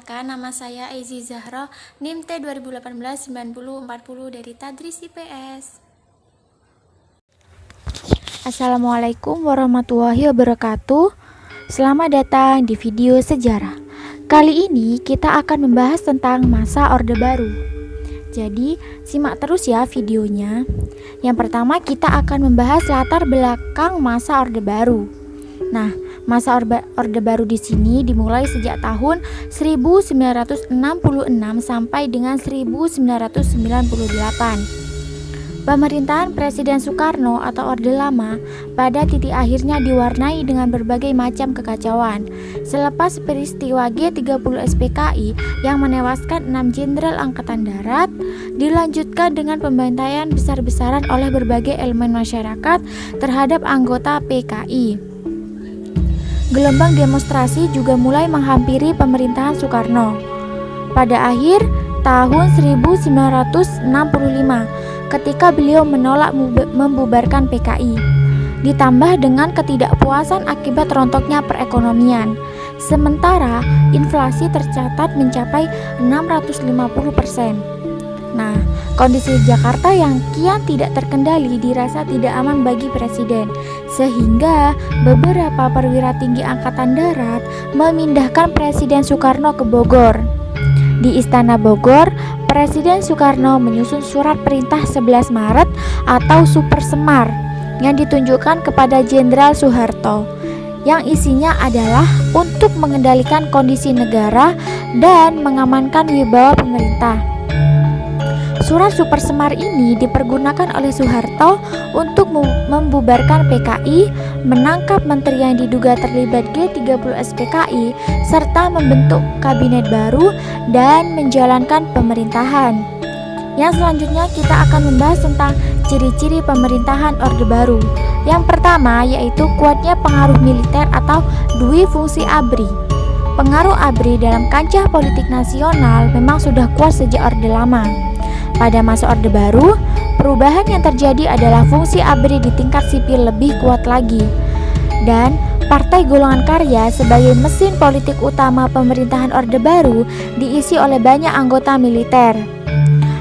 Perkenalkan, nama saya Aizy Zahra, NIM T 2018-9040 dari Tadris IPS. Assalamualaikum warahmatullahi wabarakatuh. Selamat datang di video sejarah. Kali ini kita akan membahas tentang masa Orde Baru. Jadi, simak terus ya videonya. Yang pertama kita akan membahas latar belakang masa Orde Baru. Nah, masa Orde Baru di sini dimulai sejak tahun 1966 sampai dengan 1998. Pemerintahan Presiden Soekarno atau Orde Lama pada titik akhirnya diwarnai dengan berbagai macam kekacauan. Selepas peristiwa G30 SPKI yang menewaskan 6 jenderal angkatan darat, dilanjutkan dengan pembantaian besar-besaran oleh berbagai elemen masyarakat terhadap anggota PKI. Gelombang demonstrasi juga mulai menghampiri pemerintahan Soekarno. Pada akhir tahun 1965, ketika beliau menolak membubarkan PKI, ditambah dengan ketidakpuasan akibat rontoknya perekonomian. Sementara inflasi tercatat mencapai 650%. Nah, kondisi Jakarta yang kian tidak terkendali dirasa tidak aman bagi presiden, sehingga beberapa perwira tinggi angkatan darat memindahkan Presiden Soekarno ke Bogor. Di Istana Bogor, Presiden Soekarno menyusun surat perintah 11 Maret atau Super Semar yang ditunjukkan kepada Jenderal Soeharto, yang isinya adalah untuk mengendalikan kondisi negara dan mengamankan wibawa pemerintah. Surat Super Semar ini dipergunakan oleh Soeharto untuk membubarkan PKI, menangkap menteri yang diduga terlibat G30 SPKI, serta membentuk kabinet baru dan menjalankan pemerintahan. Yang selanjutnya kita akan membahas tentang ciri-ciri pemerintahan Orde Baru. Yang pertama yaitu kuatnya pengaruh militer atau dui fungsi ABRI. Pengaruh ABRI dalam kancah politik nasional memang sudah kuat sejak Orde Lama. Pada masa Orde Baru, perubahan yang terjadi adalah fungsi ABRI di tingkat sipil lebih kuat lagi, dan Partai Golongan Karya sebagai mesin politik utama pemerintahan Orde Baru diisi oleh banyak anggota militer.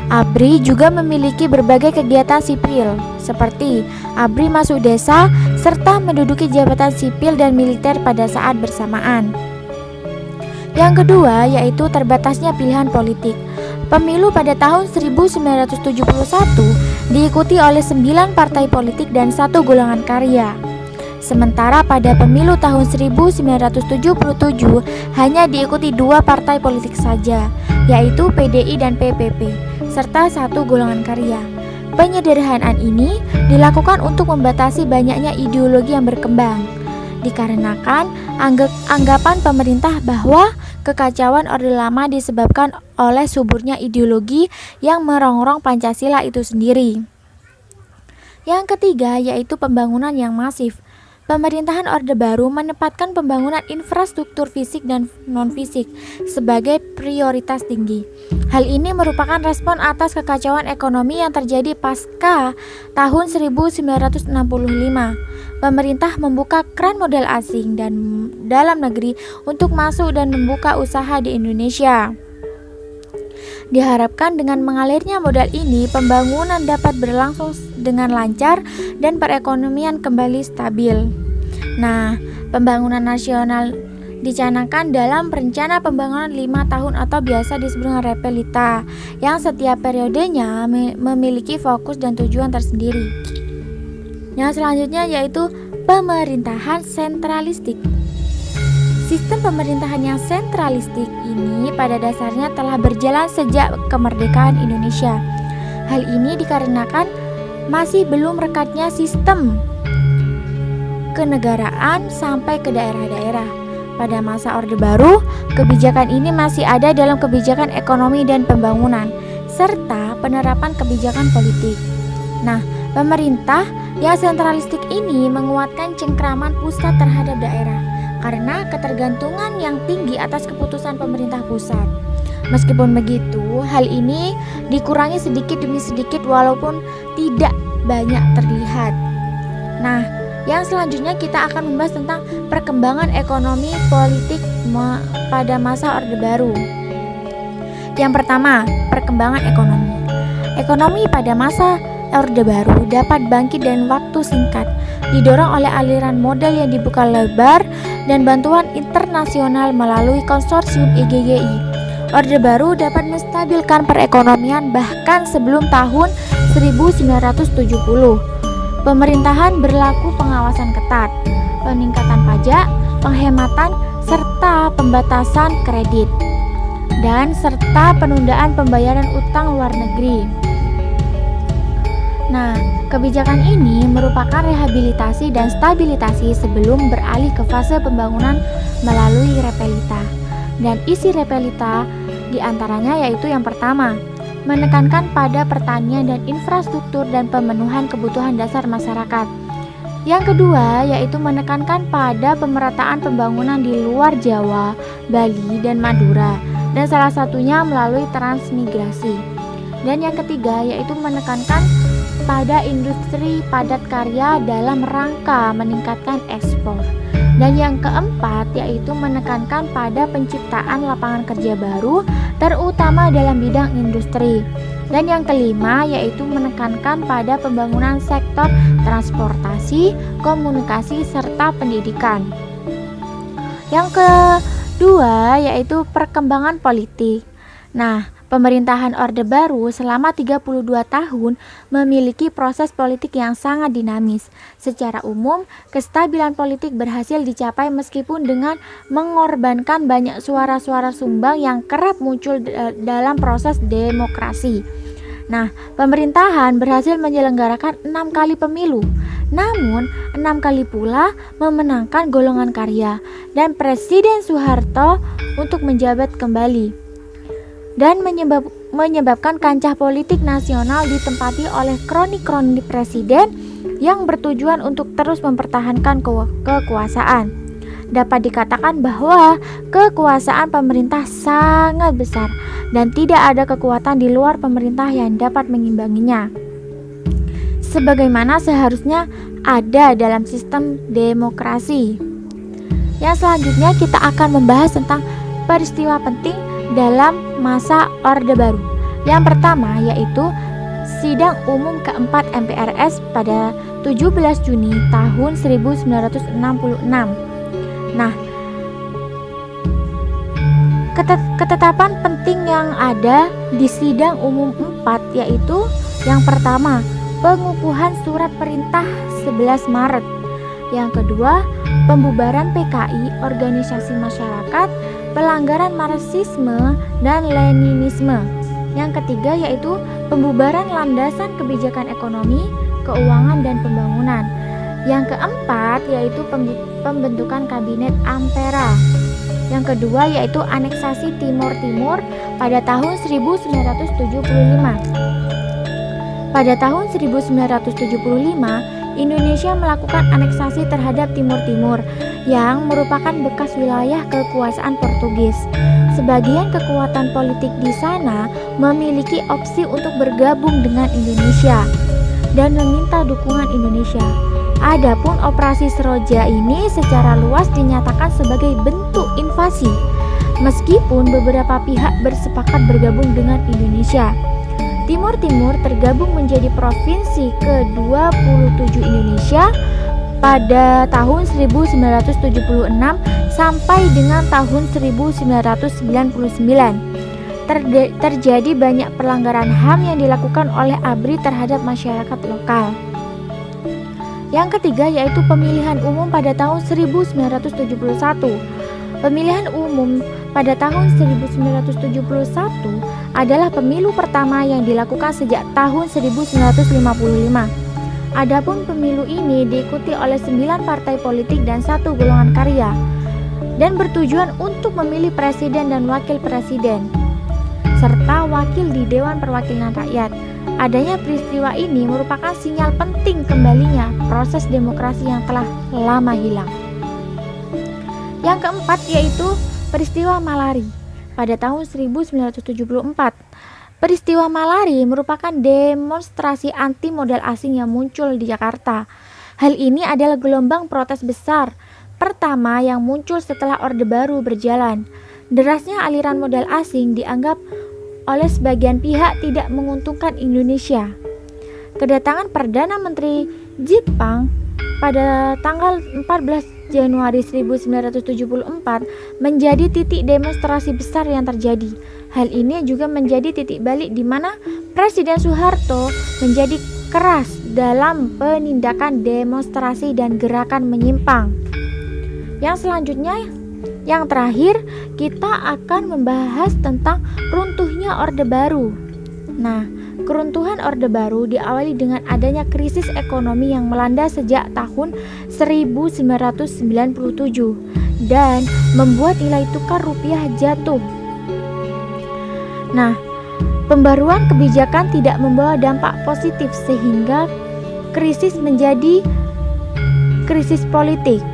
ABRI juga memiliki berbagai kegiatan sipil, seperti ABRI masuk desa serta menduduki jabatan sipil dan militer pada saat bersamaan. Yang kedua yaitu terbatasnya pilihan politik. Pemilu pada tahun 1971 diikuti oleh 9 partai politik dan 1 golongan karya. Sementara pada pemilu tahun 1977 hanya diikuti 2 partai politik saja, yaitu PDI dan PPP, serta 1 golongan karya. Penyederhanaan ini dilakukan untuk membatasi banyaknya ideologi yang berkembang, dikarenakan anggapan pemerintah bahwa kekacauan Orde Lama disebabkan oleh suburnya ideologi yang merongrong Pancasila itu sendiri. Yang ketiga yaitu pembangunan yang masif. Pemerintahan Orde Baru menempatkan pembangunan infrastruktur fisik dan non-fisik sebagai prioritas tinggi. Hal ini merupakan respon atas kekacauan ekonomi yang terjadi pasca tahun 1965. Pemerintah membuka keran modal asing dan dalam negeri untuk masuk dan membuka usaha di Indonesia. Diharapkan dengan mengalirnya modal ini, pembangunan dapat berlangsung dengan lancar dan perekonomian kembali stabil. Nah, pembangunan nasional dicanangkan dalam rencana pembangunan 5 tahun atau biasa disebut dengan Repelita, yang setiap periodenya memiliki fokus dan tujuan tersendiri. Yang selanjutnya yaitu pemerintahan sentralistik. Sistem pemerintahan yang sentralistik ini pada dasarnya telah berjalan sejak kemerdekaan Indonesia. Hal ini dikarenakan masih belum rekatnya sistem kenegaraan sampai ke daerah-daerah. Pada masa Orde Baru, kebijakan ini masih ada dalam kebijakan ekonomi dan pembangunan, serta penerapan kebijakan politik. Nah, pemerintah yang sentralistik ini menguatkan cengkraman pusat terhadap daerah karena ketergantungan yang tinggi atas keputusan pemerintah pusat. Meskipun begitu, hal ini dikurangi sedikit demi sedikit walaupun tidak banyak terlihat. Nah, Yang selanjutnya kita akan membahas tentang perkembangan ekonomi politik pada masa Orde Baru. Yang pertama, perkembangan ekonomi. Ekonomi pada masa Orde Baru dapat bangkit dalam waktu singkat, didorong oleh aliran modal yang dibuka lebar dan bantuan internasional melalui konsorsium IGGI. Orde Baru dapat menstabilkan perekonomian bahkan sebelum tahun 1970. Pemerintahan berlaku pengawasan ketat, peningkatan pajak, penghematan, serta pembatasan kredit, dan serta penundaan pembayaran utang luar negeri. Nah, kebijakan ini merupakan rehabilitasi dan stabilisasi sebelum beralih ke fase pembangunan melalui repelita. Dan isi repelita diantaranya yaitu yang pertama, menekankan pada pertanian dan infrastruktur dan pemenuhan kebutuhan dasar masyarakat. Yang kedua yaitu menekankan pada pemerataan pembangunan di luar Jawa, Bali, dan Madura, dan salah satunya melalui transmigrasi. Dan yang ketiga yaitu menekankan pada industri padat karya dalam rangka meningkatkan ekspor. Dan yang keempat yaitu menekankan pada penciptaan lapangan kerja baru terutama dalam bidang industri. Dan yang kelima yaitu menekankan pada pembangunan sektor transportasi, komunikasi, serta pendidikan. Yang kedua yaitu perkembangan politik. Nah, pemerintahan Orde Baru selama 32 tahun memiliki proses politik yang sangat dinamis. Secara umum, kestabilan politik berhasil dicapai meskipun dengan mengorbankan banyak suara-suara sumbang yang kerap muncul dalam proses demokrasi. Nah, pemerintahan berhasil menyelenggarakan 6 kali pemilu, namun 6 kali pula memenangkan golongan karya dan Presiden Soeharto untuk menjabat kembali, dan menyebabkan kancah politik nasional ditempati oleh kroni-kroni presiden yang bertujuan untuk terus mempertahankan kekuasaan. Dapat dikatakan bahwa kekuasaan pemerintah sangat besar dan tidak ada kekuatan di luar pemerintah yang dapat mengimbanginya, sebagaimana seharusnya ada dalam sistem demokrasi. Yang selanjutnya kita akan membahas tentang peristiwa penting dalam masa Orde Baru. Yang pertama yaitu Sidang Umum keempat MPRS pada 17 Juni tahun 1966. Nah, ketetapan penting yang ada di Sidang Umum 4 yaitu yang pertama, pengukuhan surat perintah 11 Maret. Yang kedua, pembubaran PKI, organisasi masyarakat, pelanggaran Marxisme dan Leninisme. Yang ketiga yaitu pembubaran landasan kebijakan ekonomi, keuangan, dan pembangunan. Yang keempat yaitu pembentukan kabinet Ampera. Yang kedua yaitu aneksasi Timor Timur pada tahun 1975. Pada tahun 1975, Indonesia melakukan aneksasi terhadap Timor Timur yang merupakan bekas wilayah kekuasaan Portugis. Sebagian kekuatan politik di sana memiliki opsi untuk bergabung dengan Indonesia dan meminta dukungan Indonesia. Adapun operasi Seroja ini secara luas dinyatakan sebagai bentuk invasi, meskipun beberapa pihak bersepakat bergabung dengan Indonesia. Timor Timur tergabung menjadi provinsi ke-27 Indonesia pada tahun 1976 sampai dengan tahun 1999. Terjadi banyak pelanggaran HAM yang dilakukan oleh ABRI terhadap masyarakat lokal. Yang ketiga yaitu pemilihan umum pada tahun 1971. Pemilihan umum pada tahun 1971 adalah pemilu pertama yang dilakukan sejak tahun 1955. Adapun pemilu ini diikuti oleh 9 partai politik dan 1 golongan karya dan bertujuan untuk memilih presiden dan wakil presiden serta wakil di Dewan Perwakilan Rakyat. Adanya peristiwa ini merupakan sinyal penting kembalinya proses demokrasi yang telah lama hilang. Yang keempat yaitu peristiwa Malari pada tahun 1974. Peristiwa Malari merupakan demonstrasi anti modal asing yang muncul di Jakarta. Hal ini adalah gelombang protes besar pertama yang muncul setelah Orde Baru berjalan. Derasnya aliran modal asing dianggap oleh sebagian pihak tidak menguntungkan Indonesia. Kedatangan Perdana Menteri Jepang pada tanggal 14 Januari 1974 menjadi titik demonstrasi besar yang terjadi. Hal ini juga menjadi titik balik di mana Presiden Soeharto menjadi keras dalam penindakan demonstrasi dan gerakan menyimpang. Yang selanjutnya, yang terakhir, kita akan membahas tentang runtuhnya Orde Baru. Nah, keruntuhan Orde Baru diawali dengan adanya krisis ekonomi yang melanda sejak tahun 1997 dan membuat nilai tukar rupiah jatuh. Nah, pembaruan kebijakan tidak membawa dampak positif sehingga krisis menjadi krisis politik.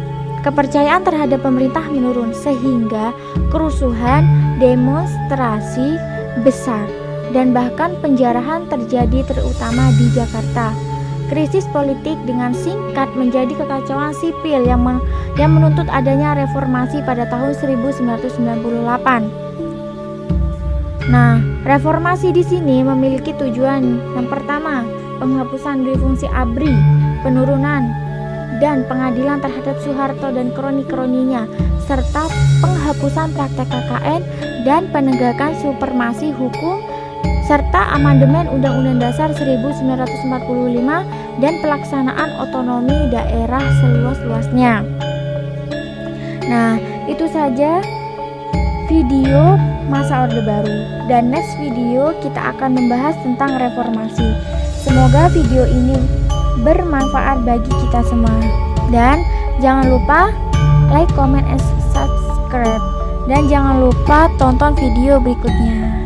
Kepercayaan terhadap pemerintah menurun sehingga kerusuhan, demonstrasi besar dan bahkan penjarahan terjadi terutama di Jakarta. Krisis politik dengan singkat menjadi kekacauan sipil yang menuntut adanya reformasi pada tahun 1998. Nah, reformasi di sini memiliki tujuan yang pertama, penghapusan dui fungsi ABRI, penurunan dan pengadilan terhadap Soeharto dan kroni-kroninya, serta penghapusan praktek KKN dan penegakan supremasi hukum, serta amandemen Undang-Undang Dasar 1945 dan pelaksanaan otonomi daerah seluas-luasnya. Nah, itu saja video masa Orde Baru, dan next video kita akan membahas tentang reformasi. Semoga video ini bermanfaat bagi kita semua, dan jangan lupa like, comment, and subscribe, dan jangan lupa tonton video berikutnya.